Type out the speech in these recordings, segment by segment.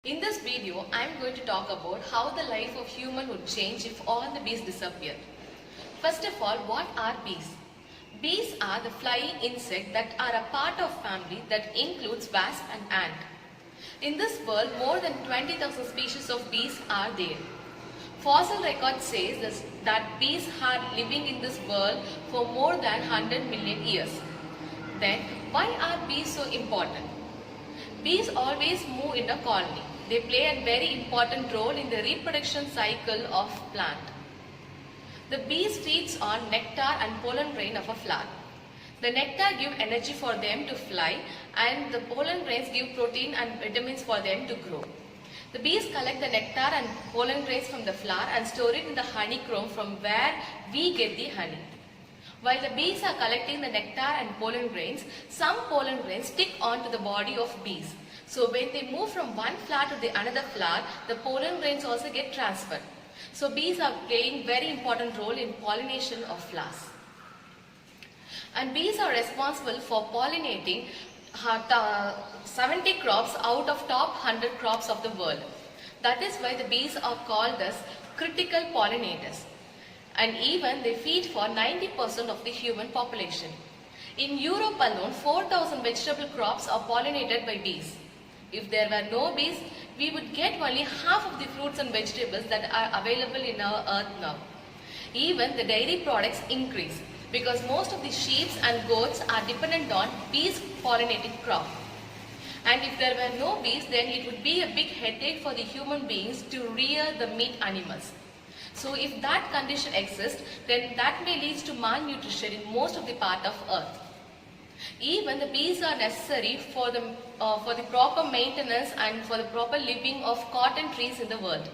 In this video, I am going to talk about how the life of human would change if all the bees disappeared. First of all, what are bees? Bees are the flying insect that are a part of family that includes wasp and ant. In this world, more than 20,000 species of bees are there. Fossil record says that bees are living in this world for more than 100 million years. Then, why are bees so important? Bees always move in a colony. They play a very important role in the reproduction cycle of plant. The bees feeds on nectar and pollen grain of a flower. The nectar gives energy for them to fly, and the pollen grains give protein and vitamins for them to grow. The bees collect the nectar and pollen grains from the flower and store it in the honeycomb from where we get the honey. While the bees are collecting the nectar and pollen grains, some pollen grains stick onto the body of bees. So when they move from one flower to the another flower, the pollen grains also get transferred. So bees are playing very important role in pollination of flowers. And bees are responsible for pollinating 70 crops out of top 100 crops of the world. That is why the bees are called as critical pollinators. And even they feed for 90% of the human population. In Europe alone, 4,000 vegetable crops are pollinated by bees. If there were no bees, we would get only half of the fruits and vegetables that are available in our earth now. Even the dairy products increase because most of the sheep and goats are dependent on bees pollinated crop. And if there were no bees, then it would be a big headache for the human beings to rear the meat animals. So if that condition exists, then that may lead to malnutrition in most of the part of earth. Even the bees are necessary for the proper maintenance and for the proper living of cotton trees in the world.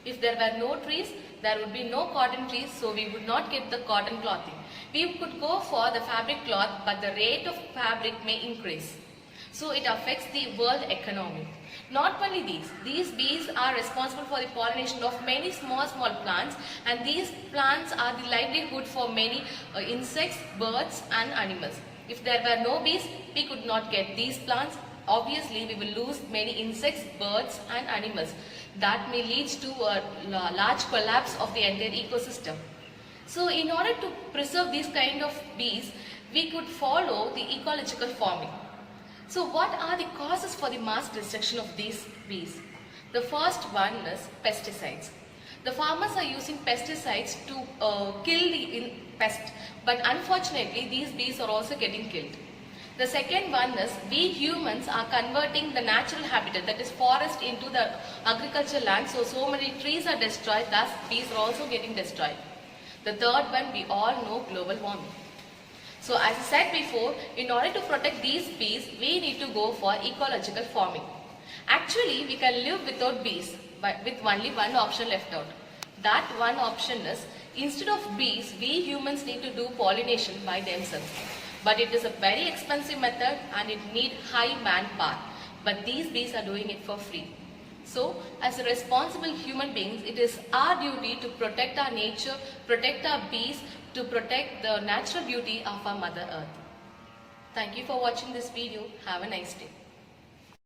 If there were no trees, there would be no cotton trees, so we would not get the cotton clothing. We could go for the fabric cloth, but the rate of fabric may increase. So it affects the world economy. Not only these bees are responsible for the pollination of many small plants, and these plants are the livelihood for many insects, birds and animals. If there were no bees, we could not get these plants. Obviously, we will lose many insects, birds and animals. That may lead to a large collapse of the entire ecosystem. So in order to preserve these kind of bees, we could follow the ecological farming. So what are the causes for the mass destruction of these bees? The first one is pesticides. The farmers are using pesticides to kill the pest, but unfortunately these bees are also getting killed. The second one is we humans are converting the natural habitat, that is forest, into the agricultural land, so many trees are destroyed, thus bees are also getting destroyed. The third one, we all know, global warming. So as I said before, in order to protect these bees, we need to go for ecological farming. Actually, we can live without bees, but with only one option left out. That one option is, instead of bees, we humans need to do pollination by themselves. But it is a very expensive method and it needs high manpower. But these bees are doing it for free. So, as a responsible human beings, it is our duty to protect our nature, protect our bees, to protect the natural beauty of our Mother Earth. Thank you for watching this video. Have a nice day.